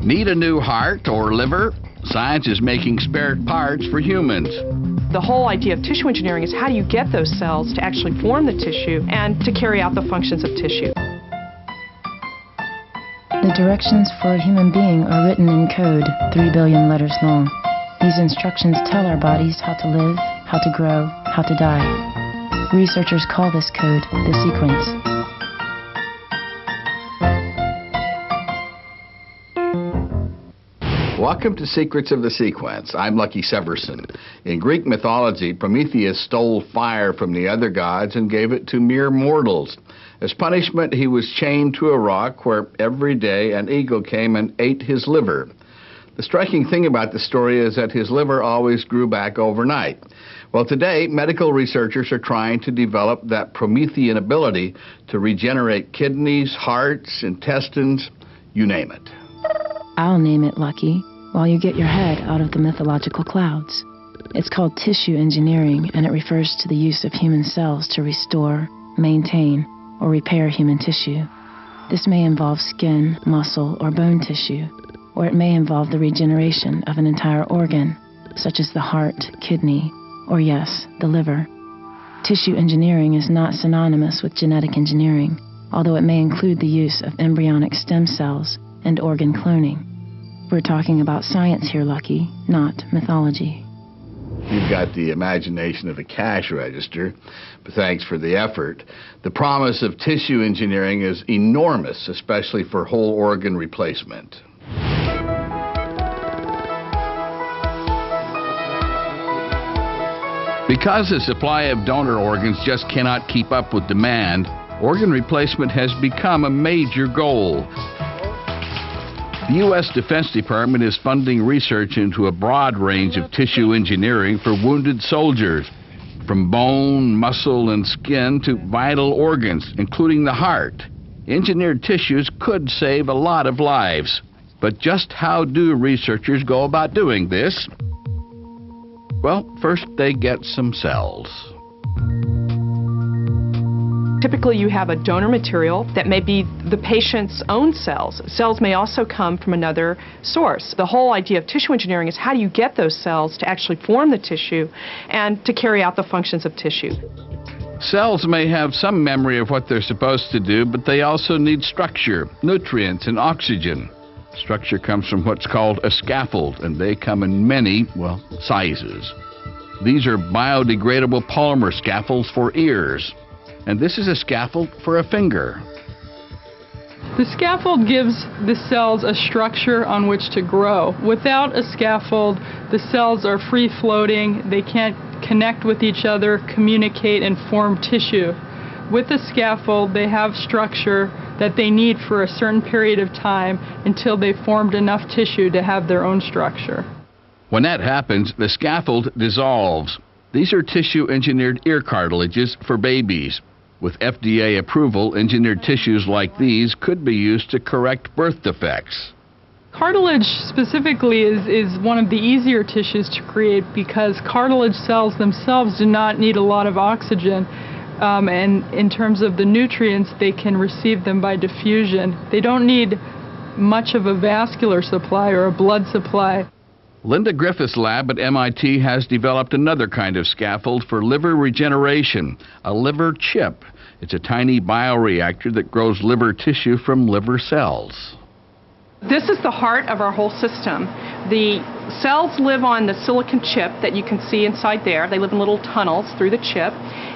Need a new heart or liver? Science is making spare parts for humans. The whole idea of tissue engineering is how do you get those cells to actually form the tissue and to carry out the functions of tissue. The directions for a human being are written in code, 3 billion letters long. These instructions tell our bodies how to live, how to grow, how to die. Researchers call this code the sequence. Welcome to Secrets of the Sequence. I'm Lucky Severson. In Greek mythology, Prometheus stole fire from the other gods and gave it to mere mortals. As punishment, he was chained to a rock where every day an eagle came and ate his liver. The striking thing about the story is that his liver always grew back overnight. Well, today, medical researchers are trying to develop that Promethean ability to regenerate kidneys, hearts, intestines, you name it. I'll name it, Lucky, while you get your head out of the mythological clouds. It's called tissue engineering, and it refers to the use of human cells to restore, maintain, or repair human tissue. This may involve skin, muscle, or bone tissue, or it may involve the regeneration of an entire organ, such as the heart, kidney, or yes, the liver. Tissue engineering is not synonymous with genetic engineering, although it may include the use of embryonic stem cells and organ cloning. We're talking about science here, Lucky, not mythology. You've got the imagination of a cash register, but thanks for the effort. The promise of tissue engineering is enormous, especially for whole organ replacement. Because the supply of donor organs just cannot keep up with demand, organ replacement has become a major goal. The U.S. Defense Department is funding research into a broad range of tissue engineering for wounded soldiers, from bone, muscle, and skin to vital organs, including the heart. Engineered tissues could save a lot of lives. But just how do researchers go about doing this? Well, first they get some cells. Typically, you have a donor material that may be the patient's own cells. Cells may also come from another source. The whole idea of tissue engineering is how do you get those cells to actually form the tissue and to carry out the functions of tissue. Cells may have some memory of what they're supposed to do, but they also need structure, nutrients, and oxygen. Structure comes from what's called a scaffold, and they come in many, sizes. These are biodegradable polymer scaffolds for ears. And this is a scaffold for a finger. The scaffold gives the cells a structure on which to grow. Without a scaffold, the cells are free-floating. They can't connect with each other, communicate, and form tissue. With a scaffold, they have structure that they need for a certain period of time until they've formed enough tissue to have their own structure. When that happens, the scaffold dissolves. These are tissue-engineered ear cartilages for babies. With FDA approval, engineered tissues like these could be used to correct birth defects. Cartilage specifically is one of the easier tissues to create because cartilage cells themselves do not need a lot of oxygen. And in terms of the nutrients, they can receive them by diffusion. They don't need much of a vascular supply or a blood supply. Linda Griffith's lab at MIT has developed another kind of scaffold for liver regeneration, a liver chip. It's a tiny bioreactor that grows liver tissue from liver cells. This is the heart of our whole system. The cells live on the silicon chip that you can see inside there. They live in little tunnels through the chip.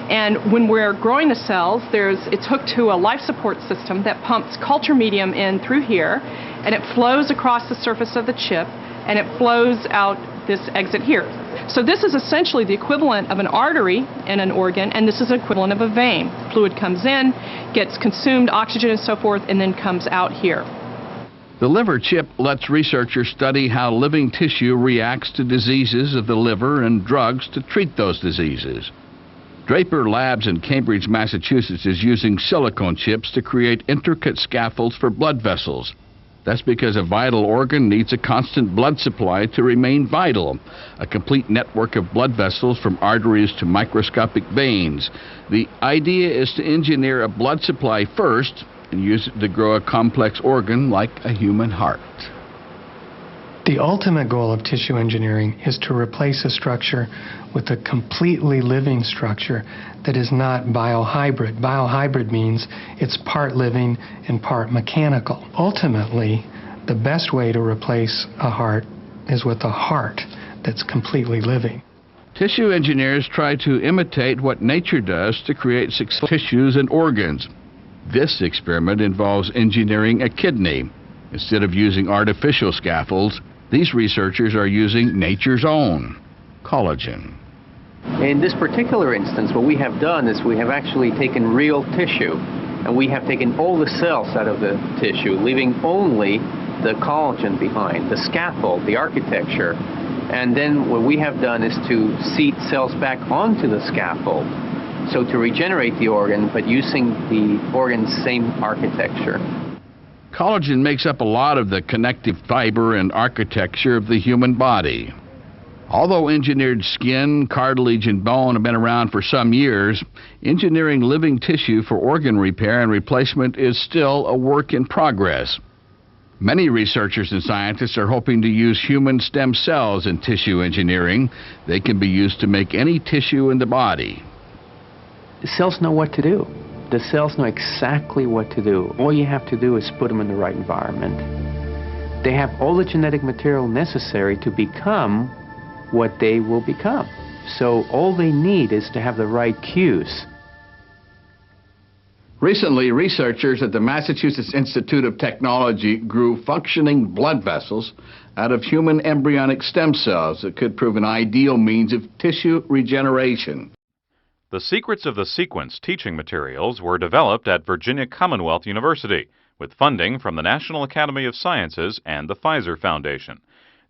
And when we're growing the cells, it's hooked to a life support system that pumps culture medium in through here, and it flows across the surface of the chip, and it flows out this exit here. So this is essentially the equivalent of an artery in an organ, and this is the equivalent of a vein. Fluid comes in, gets consumed, oxygen and so forth, and then comes out here. The liver chip lets researchers study how living tissue reacts to diseases of the liver and drugs to treat those diseases. Draper Labs in Cambridge, Massachusetts is using silicone chips to create intricate scaffolds for blood vessels. That's because a vital organ needs a constant blood supply to remain vital, a complete network of blood vessels from arteries to microscopic veins. The idea is to engineer a blood supply first and use it to grow a complex organ like a human heart. The ultimate goal of tissue engineering is to replace a structure with a completely living structure that is not biohybrid. Biohybrid means it's part living and part mechanical. Ultimately, the best way to replace a heart is with a heart that's completely living. Tissue engineers try to imitate what nature does to create successful tissues and organs. This experiment involves engineering a kidney. Instead of using artificial scaffolds, these researchers are using nature's own collagen. In this particular instance, what we have done is we have actually taken real tissue, and we have taken all the cells out of the tissue, leaving only the collagen behind, the scaffold, the architecture. And then what we have done is to seed cells back onto the scaffold, so to regenerate the organ, but using the organ's same architecture. Collagen makes up a lot of the connective fiber and architecture of the human body. Although engineered skin, cartilage, and bone have been around for some years, engineering living tissue for organ repair and replacement is still a work in progress. Many researchers and scientists are hoping to use human stem cells in tissue engineering. They can be used to make any tissue in the body. The cells know what to do. The cells know exactly what to do. All you have to do is put them in the right environment. They have all the genetic material necessary to become what they will become. So all they need is to have the right cues. Recently, researchers at the Massachusetts Institute of Technology grew functioning blood vessels out of human embryonic stem cells that could prove an ideal means of tissue regeneration. The Secrets of the Sequence teaching materials were developed at Virginia Commonwealth University with funding from the National Academy of Sciences and the Pfizer Foundation.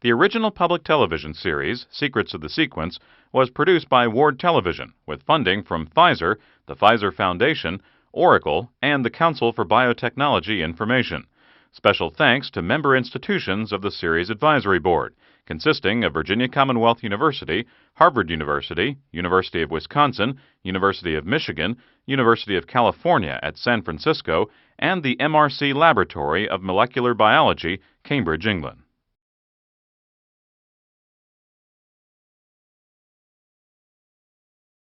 The original public television series, Secrets of the Sequence, was produced by Ward Television with funding from Pfizer, the Pfizer Foundation, Oracle, and the Council for Biotechnology Information. Special thanks to member institutions of the series advisory board, consisting of Virginia Commonwealth University, Harvard University, University of Wisconsin, University of Michigan, University of California at San Francisco, and the MRC Laboratory of Molecular Biology, Cambridge, England.